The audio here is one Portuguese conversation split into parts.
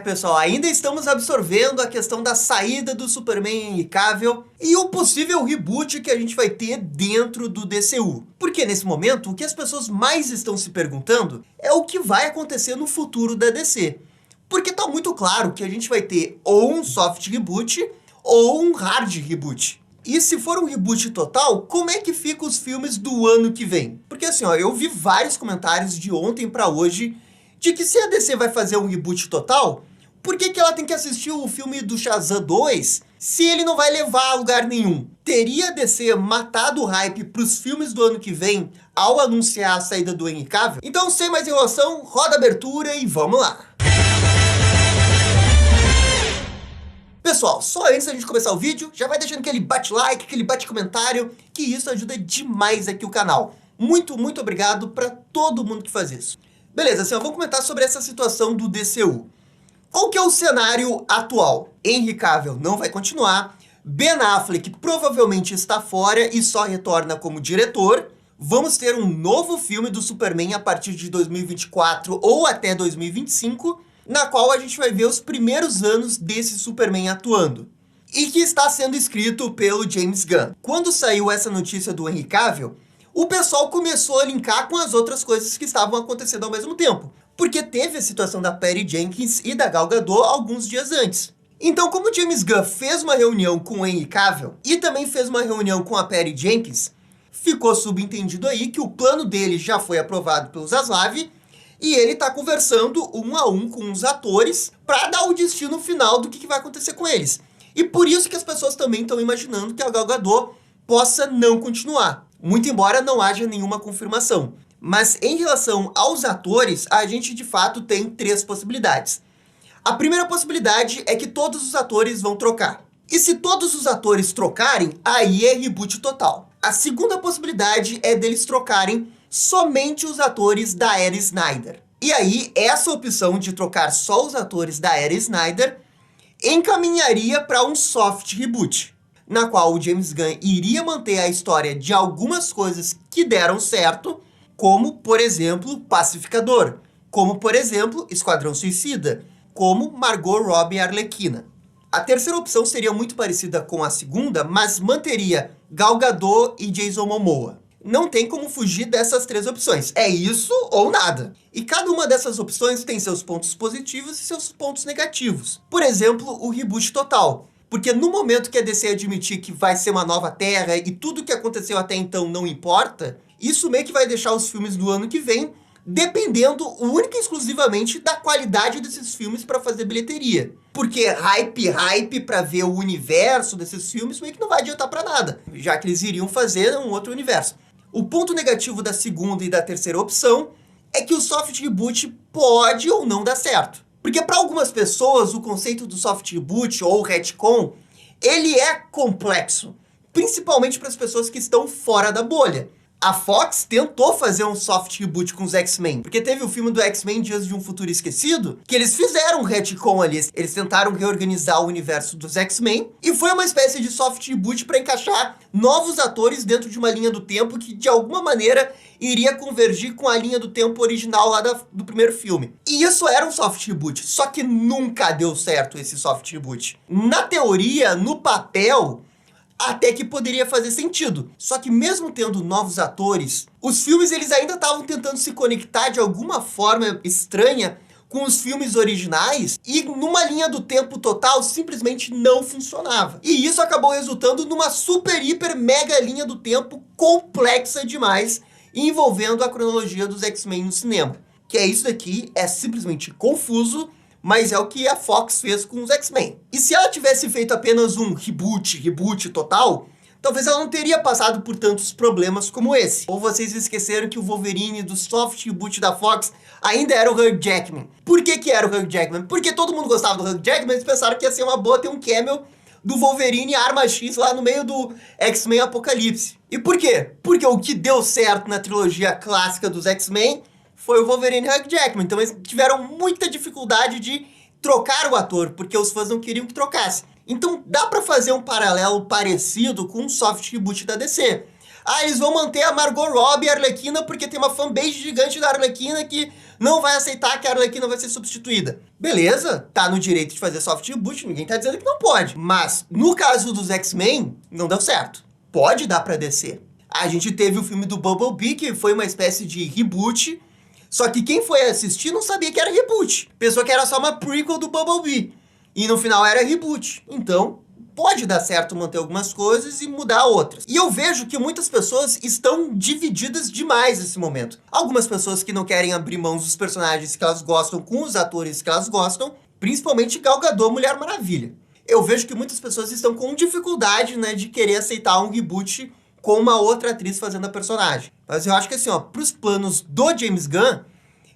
Pessoal, ainda estamos absorvendo a questão da saída do Superman Henry Cavill e o possível reboot que a gente vai ter dentro do DCU. Porque nesse momento, o que as pessoas mais estão se perguntando é o que vai acontecer no futuro da DC. Porque tá muito claro que a gente vai ter ou um soft reboot ou um hard reboot. E se for um reboot total, como é que ficam os filmes do ano que vem? Porque assim, eu vi vários comentários de ontem pra hoje de que se a DC vai fazer um reboot total, por que ela tem que assistir o filme do Shazam 2 se ele não vai levar a lugar nenhum? Teria a DC matado o hype pros filmes do ano que vem ao anunciar a saída do Henry Cavill? Então, sem mais enrolação, roda a abertura e vamos lá! Pessoal, só antes da gente começar o vídeo, já vai deixando aquele bate-like, aquele bate-comentário, que isso ajuda demais aqui o canal. Muito obrigado para todo mundo que faz isso. Beleza, assim, vamos comentar sobre essa situação do DCU. Qual que é o cenário atual? Henry Cavill não vai continuar, Ben Affleck provavelmente está fora e só retorna como diretor. Vamos ter um novo filme do Superman a partir de 2024 ou até 2025, na qual a gente vai ver os primeiros anos desse Superman atuando. E que está sendo escrito pelo James Gunn. Quando saiu essa notícia do Henry Cavill, o pessoal começou a linkar com as outras coisas que estavam acontecendo ao mesmo tempo. Porque teve a situação da Patty Jenkins e da Gal Gadot alguns dias antes. Então, como o James Gunn fez uma reunião com o Henry Cavill e também fez uma reunião com a Patty Jenkins, ficou subentendido aí que o plano dele já foi aprovado pelo Zaslav e ele está conversando um a um com os atores para dar o destino final do que vai acontecer com eles. E por isso que as pessoas também estão imaginando que a Gal Gadot possa não continuar. Muito embora não haja nenhuma confirmação. Mas em relação aos atores, a gente de fato tem três possibilidades. A primeira possibilidade é que todos os atores vão trocar. E se todos os atores trocarem, aí é reboot total. A segunda possibilidade é deles trocarem somente os atores da Era Snyder. E aí, essa opção de trocar só os atores da Era Snyder encaminharia para um soft reboot, na qual o James Gunn iria manter a história de algumas coisas que deram certo, como, por exemplo, Pacificador, como, por exemplo, Esquadrão Suicida, como Margot Robbie e Arlequina. A terceira opção seria muito parecida com a segunda, mas manteria Gal Gadot e Jason Momoa. Não tem como fugir dessas três opções. É isso ou nada. E cada uma dessas opções tem seus pontos positivos e seus pontos negativos. Por exemplo, o reboot total. Porque no momento que a DC admitir que vai ser uma nova Terra e tudo que aconteceu até então não importa, isso meio que vai deixar os filmes do ano que vem dependendo única e exclusivamente da qualidade desses filmes para fazer bilheteria. Porque hype para ver o universo desses filmes meio que não vai adiantar para nada, já que eles iriam fazer um outro universo. O ponto negativo da segunda e da terceira opção é que o soft reboot pode ou não dar certo. Porque para algumas pessoas o conceito do soft reboot ou retcon, ele é complexo, principalmente para as pessoas que estão fora da bolha. A Fox tentou fazer um soft reboot com os X-Men, porque teve o filme do X-Men Dias de um Futuro Esquecido, que eles fizeram um retcon ali, eles tentaram reorganizar o universo dos X-Men, e foi uma espécie de soft reboot para encaixar novos atores dentro de uma linha do tempo que, de alguma maneira, iria convergir com a linha do tempo original lá do primeiro filme. E isso era um soft reboot, só que nunca deu certo esse soft reboot. Na teoria, no papel, até que poderia fazer sentido. Só que mesmo tendo novos atores, os filmes eles ainda estavam tentando se conectar de alguma forma estranha com os filmes originais e numa linha do tempo total simplesmente não funcionava. E isso acabou resultando numa super, hiper, mega linha do tempo complexa demais, envolvendo a cronologia dos X-Men no cinema. Que é isso daqui, é simplesmente confuso, mas é o que a Fox fez com os X-Men. E se ela tivesse feito apenas um reboot total, talvez ela não teria passado por tantos problemas como esse. Ou vocês esqueceram que o Wolverine do soft reboot da Fox ainda era o Hugh Jackman. Por que era o Hugh Jackman? Porque todo mundo gostava do Hugh Jackman, eles pensaram que ia ser uma boa ter um cameo do Wolverine Arma X lá no meio do X-Men Apocalipse. E por quê? Porque o que deu certo na trilogia clássica dos X-Men foi o Wolverine e Hugh Jackman. Então eles tiveram muita dificuldade de trocar o ator, porque os fãs não queriam que trocasse. Então dá pra fazer um paralelo parecido com um soft reboot da DC. Ah, eles vão manter a Margot Robbie, a Arlequina, porque tem uma fanbase gigante da Arlequina que não vai aceitar que a Arlequina vai ser substituída. Beleza, tá no direito de fazer soft reboot, ninguém tá dizendo que não pode. Mas, no caso dos X-Men, não deu certo. Pode dar pra descer. A gente teve o filme do Bumblebee, que foi uma espécie de reboot, só que quem foi assistir não sabia que era reboot. Pensou que era só uma prequel do Bumblebee. E no final era reboot. Então, pode dar certo manter algumas coisas e mudar outras. E eu vejo que muitas pessoas estão divididas demais nesse momento. Algumas pessoas que não querem abrir mão dos personagens que elas gostam com os atores que elas gostam, principalmente Gal Gadot, Mulher Maravilha. Eu vejo que muitas pessoas estão com dificuldade, né, de querer aceitar um reboot com uma outra atriz fazendo a personagem. Mas eu acho que assim, ó, pros planos do James Gunn,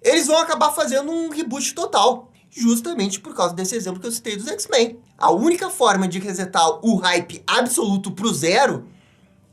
eles vão acabar fazendo um reboot total. Justamente por causa desse exemplo que eu citei dos X-Men. A única forma de resetar o hype absoluto pro zero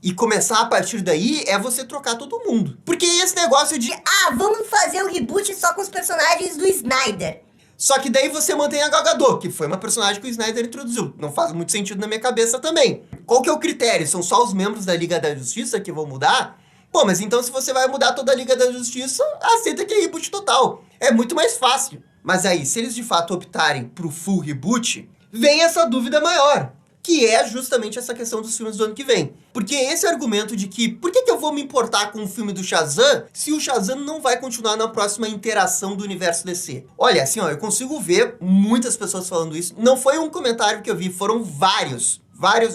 e começar a partir daí é você trocar todo mundo. Porque esse negócio de vamos fazer um reboot só com os personagens do Snyder. Só que daí você mantém a Gal Gadot, que foi uma personagem que o Snyder introduziu. Não faz muito sentido na minha cabeça também. Qual que é o critério? São só os membros da Liga da Justiça que vão mudar? Pô, mas então se você vai mudar toda a Liga da Justiça, aceita que é reboot total. É muito mais fácil. Mas aí, se eles de fato optarem pro full reboot, vem essa dúvida maior, que é justamente essa questão dos filmes do ano que vem. Porque esse argumento de que, por que eu vou me importar com o filme do Shazam, se o Shazam não vai continuar na próxima interação do universo DC? Olha, assim, ó, eu consigo ver muitas pessoas falando isso. Não foi um comentário que eu vi, foram vários. Vários.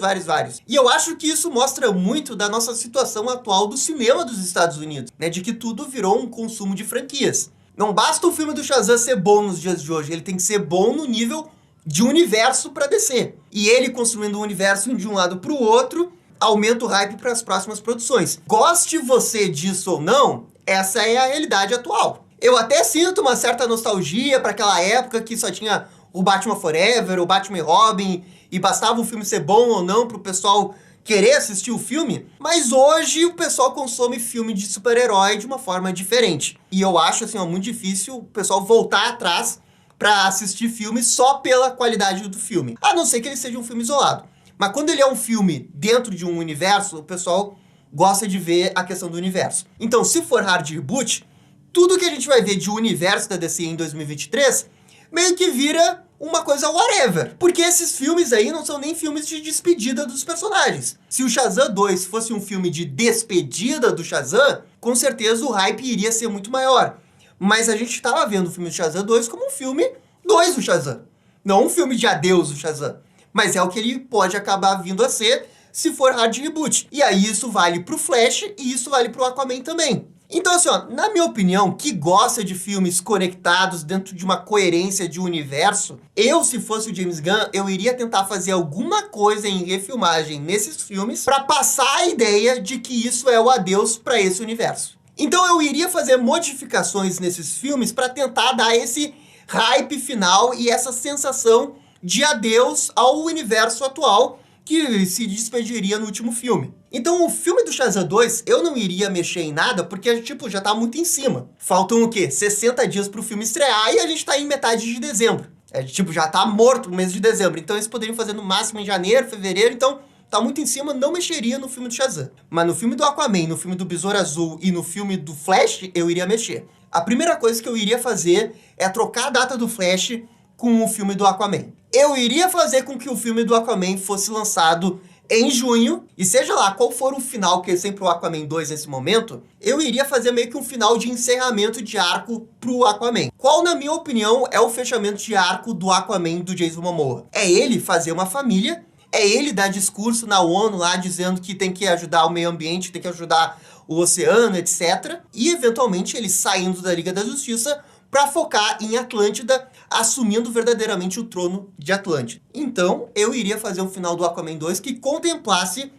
E eu acho que isso mostra muito da nossa situação atual do cinema dos Estados Unidos, né? De que tudo virou um consumo de franquias. Não basta o filme do Shazam ser bom nos dias de hoje, ele tem que ser bom no nível de universo para descer. E ele construindo um universo de um lado para o outro, aumenta o hype para as próximas produções. Goste você disso ou não, essa é a realidade atual. Eu até sinto uma certa nostalgia para aquela época que só tinha o Batman Forever, o Batman e Robin, e bastava o filme ser bom ou não para o pessoal querer assistir o filme, mas hoje o pessoal consome filme de super-herói de uma forma diferente. E eu acho, assim, ó, muito difícil o pessoal voltar atrás pra assistir filme só pela qualidade do filme. A não ser que ele seja um filme isolado. Mas quando ele é um filme dentro de um universo, o pessoal gosta de ver a questão do universo. Então, se for hard reboot, tudo que a gente vai ver de universo da DC em 2023 meio que vira uma coisa whatever. Porque esses filmes aí não são nem filmes de despedida dos personagens. Se o Shazam 2 fosse um filme de despedida do Shazam, com certeza o hype iria ser muito maior. Mas a gente estava vendo o filme do Shazam 2 como um filme 2 do Shazam. Não um filme de adeus do Shazam. Mas é o que ele pode acabar vindo a ser se for hard reboot. E aí isso vale pro Flash e isso vale pro Aquaman também. Então, assim, ó, na minha opinião, que gosta de filmes conectados dentro de uma coerência de universo, eu, se fosse o James Gunn, eu iria tentar fazer alguma coisa em refilmagem nesses filmes para passar a ideia de que isso é o adeus para esse universo. Então eu iria fazer modificações nesses filmes para tentar dar esse hype final e essa sensação de adeus ao universo atual que se despediria no último filme. Então o filme do Shazam 2, eu não iria mexer em nada, porque, tipo, já tá muito em cima. Faltam o quê? 60 dias pro filme estrear e a gente tá em metade de dezembro. Tipo, já tá morto o mês de dezembro. Então eles poderiam fazer no máximo em janeiro, fevereiro, então tá muito em cima, não mexeria no filme do Shazam. Mas no filme do Aquaman, no filme do Besouro Azul e no filme do Flash, eu iria mexer. A primeira coisa que eu iria fazer é trocar a data do Flash com o filme do Aquaman. Eu iria fazer com que o filme do Aquaman fosse lançado em junho, e seja lá qual for o final que é sempre o Aquaman 2 nesse momento, eu iria fazer meio que um final de encerramento de arco pro Aquaman. Qual, na minha opinião, é o fechamento de arco do Aquaman do Jason Momoa? É ele fazer uma família, é ele dar discurso na ONU lá dizendo que tem que ajudar o meio ambiente, tem que ajudar o oceano, etc. E, eventualmente, ele saindo da Liga da Justiça para focar em Atlântida, assumindo verdadeiramente o trono de Atlântida. Então, eu iria fazer um final do Aquaman 2 que contemplasse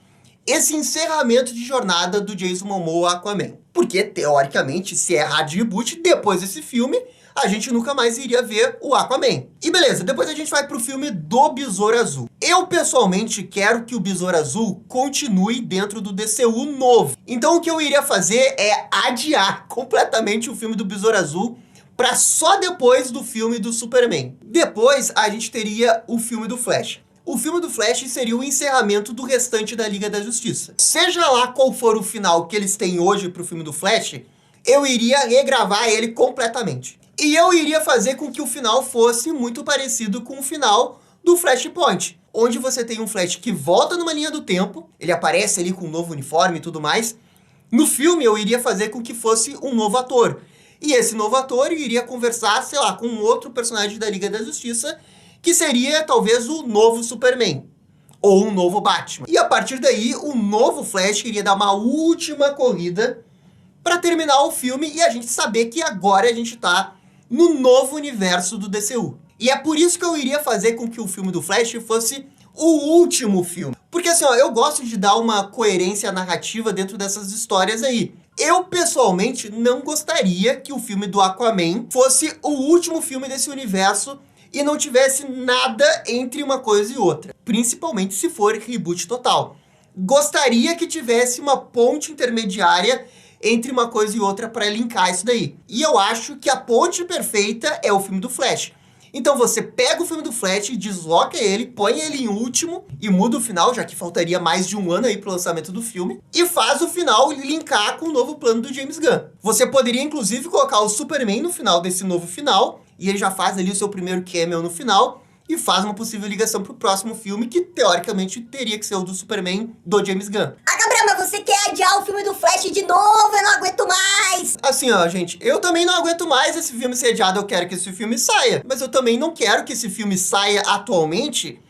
esse encerramento de jornada do Jason Momoa Aquaman. Porque, teoricamente, se é hard reboot, depois desse filme, a gente nunca mais iria ver o Aquaman. E beleza, depois a gente vai pro filme do Besouro Azul. Eu, pessoalmente, quero que o Besouro Azul continue dentro do DCU novo. Então, o que eu iria fazer é adiar completamente o filme do Besouro Azul para só depois do filme do Superman. Depois, a gente teria o filme do Flash. o filme do Flash seria o encerramento do restante da Liga da Justiça. Seja lá qual for o final que eles têm hoje pro filme do Flash, eu iria regravar ele completamente. E eu iria fazer com que o final fosse muito parecido com o final do Flashpoint, onde você tem um Flash que volta numa linha do tempo, ele aparece ali com um novo uniforme e tudo mais. No filme, eu iria fazer com que fosse um novo ator. E esse novo ator iria conversar, sei lá, com um outro personagem da Liga da Justiça, que seria talvez o novo Superman, ou um novo Batman. E a partir daí, o novo Flash iria dar uma última corrida para terminar o filme e a gente saber que agora a gente tá no novo universo do DCU. E é por isso que eu iria fazer com que o filme do Flash fosse o último filme. Porque assim, ó, eu gosto de dar uma coerência narrativa dentro dessas histórias aí. Eu, pessoalmente, não gostaria que o filme do Aquaman fosse o último filme desse universo e não tivesse nada entre uma coisa e outra. Principalmente se for reboot total. Gostaria que tivesse uma ponte intermediária entre uma coisa e outra para linkar isso daí. E eu acho que a ponte perfeita é o filme do Flash. Então você pega o filme do Flash, desloca ele, põe ele em último e muda o final, já que faltaria mais de um ano aí pro lançamento do filme, e faz o final linkar com o novo plano do James Gunn. Você poderia inclusive colocar o Superman no final desse novo final, e ele já faz ali o seu primeiro cameo no final, e faz uma possível ligação pro próximo filme, que teoricamente teria que ser o do Superman do James Gunn. Gabriel, mas você quer adiar o filme do Flash de novo? Eu não aguento mais! Assim, ó, gente, eu também não aguento mais esse filme ser adiado, eu quero que esse filme saia. Mas eu também não quero que esse filme saia atualmente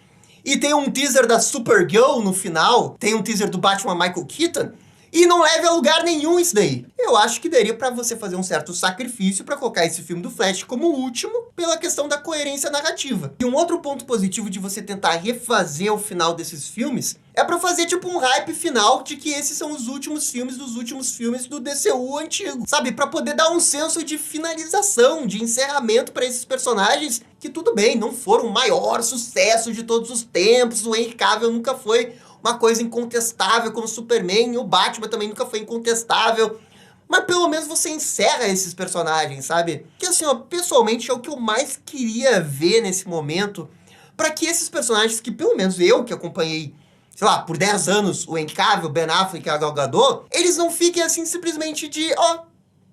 e tenha um teaser da Supergirl no final, tem um teaser do Batman Michael Keaton, e não leve a lugar nenhum isso daí. Eu acho que daria pra você fazer um certo sacrifício pra colocar esse filme do Flash como o último, pela questão da coerência narrativa. E um outro ponto positivo de você tentar refazer o final desses filmes é pra fazer tipo um hype final de que esses são os últimos filmes dos últimos filmes do DCU antigo, sabe? Pra poder dar um senso de finalização, de encerramento pra esses personagens que, tudo bem, não foram o maior sucesso de todos os tempos, o Henry Cavill nunca foi uma coisa incontestável como Superman, e o Batman também nunca foi incontestável. Mas pelo menos você encerra esses personagens, sabe? Que assim, ó, pessoalmente é o que eu mais queria ver nesse momento, pra que esses personagens que pelo menos eu que acompanhei, sei lá, por 10 anos, o Henry Cavill, Ben Affleck e a Gal Gadot, eles não fiquem assim simplesmente de, ó,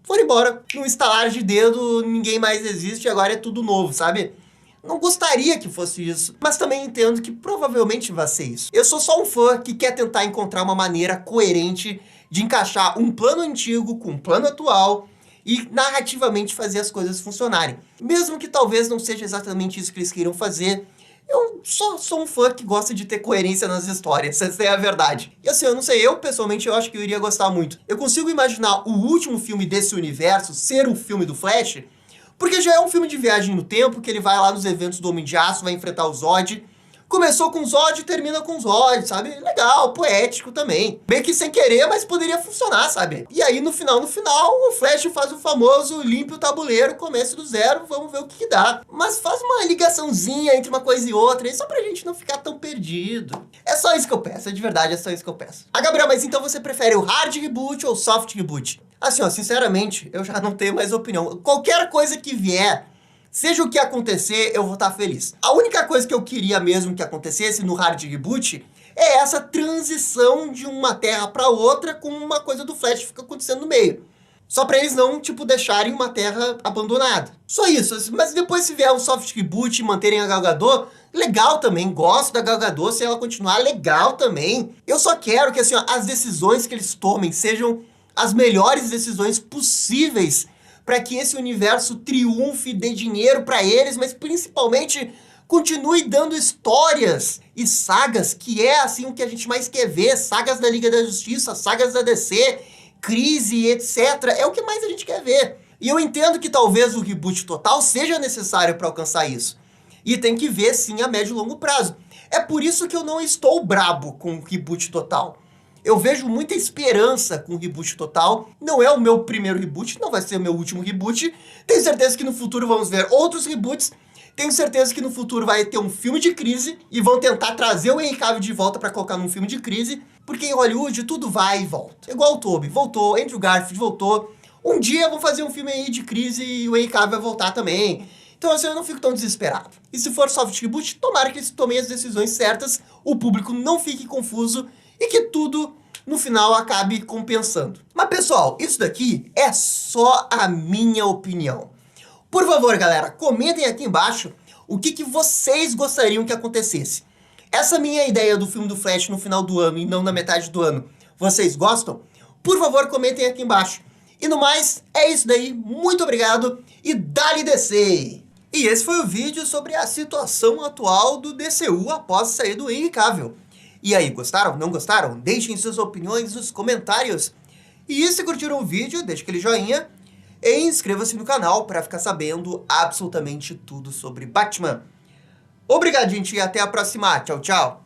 foram embora. Num estalar de dedo, ninguém mais existe, agora é tudo novo, sabe? Não gostaria que fosse isso, mas também entendo que provavelmente vai ser isso. Eu sou só um fã que quer tentar encontrar uma maneira coerente de encaixar um plano antigo com um plano atual e narrativamente fazer as coisas funcionarem. Mesmo que talvez não seja exatamente isso que eles queiram fazer, eu só sou um fã que gosta de ter coerência nas histórias, essa é a verdade. E assim, eu não sei, eu pessoalmente eu acho que eu iria gostar muito. Eu consigo imaginar o último filme desse universo ser o filme do Flash, porque já é um filme de viagem no tempo, que ele vai lá nos eventos do Homem de Aço, vai enfrentar o Zod. Começou com o Zod e termina com o Zod, sabe? Legal, poético também. Bem que sem querer, mas poderia funcionar, sabe? E aí, no final, o Flash faz o famoso limpe o tabuleiro, comece do zero, vamos ver o que dá. Mas faz uma ligaçãozinha entre uma coisa e outra, aí só pra gente não ficar tão perdido. É só isso que eu peço, de verdade, é só isso que eu peço. Gabriel, mas então você prefere o hard reboot ou o soft reboot? Assim, ó, sinceramente, eu já não tenho mais opinião. Qualquer coisa que vier, seja o que acontecer, eu vou estar feliz. A única coisa que eu queria mesmo que acontecesse no hard reboot é essa transição de uma terra para outra com uma coisa do Flash que fica acontecendo no meio. Só pra eles não, tipo, deixarem uma terra abandonada. Só isso. Mas depois se vier um soft reboot e manterem a Gal Gadot, legal também. Gosto da Gal Gadot, se ela continuar, legal também. Eu só quero que, assim, ó, as decisões que eles tomem sejam as melhores decisões possíveis para que esse universo triunfe, dê dinheiro para eles, mas principalmente continue dando histórias e sagas, que é assim o que a gente mais quer ver, sagas da Liga da Justiça, sagas da DC, crise, etc. É o que mais a gente quer ver. E eu entendo que talvez o reboot total seja necessário para alcançar isso. E tem que ver, sim, a médio e longo prazo. É por isso que eu não estou brabo com o reboot total. Eu vejo muita esperança com o reboot total. Não é o meu primeiro reboot, não vai ser o meu último reboot. Tenho certeza que no futuro vamos ver outros reboots. Tenho certeza que no futuro vai ter um filme de crise e vão tentar trazer o Henry Cavill de volta para colocar num filme de crise, porque em Hollywood tudo vai e volta. Igual o Tobey voltou, Andrew Garfield voltou. Um dia vão fazer um filme aí de crise e o Henry Cavill vai voltar também. Então assim, eu não fico tão desesperado. E se for soft reboot, tomara que eles tomem as decisões certas, o público não fique confuso e que tudo, no final, acabe compensando. Mas pessoal, isso daqui é só a minha opinião. Por favor, galera, comentem aqui embaixo o que vocês gostariam que acontecesse. Essa minha ideia do filme do Flash no final do ano e não na metade do ano, vocês gostam? Por favor, comentem aqui embaixo. E no mais, é isso daí. Muito obrigado e dá-lhe DC! E esse foi o vídeo sobre a situação atual do DCU após sair do Henry Cavill. E aí, gostaram? Não gostaram? Deixem suas opiniões nos comentários. E se curtiram o vídeo, deixe aquele joinha e inscreva-se no canal para ficar sabendo absolutamente tudo sobre Batman. Obrigado, gente, e até a próxima. Tchau, tchau!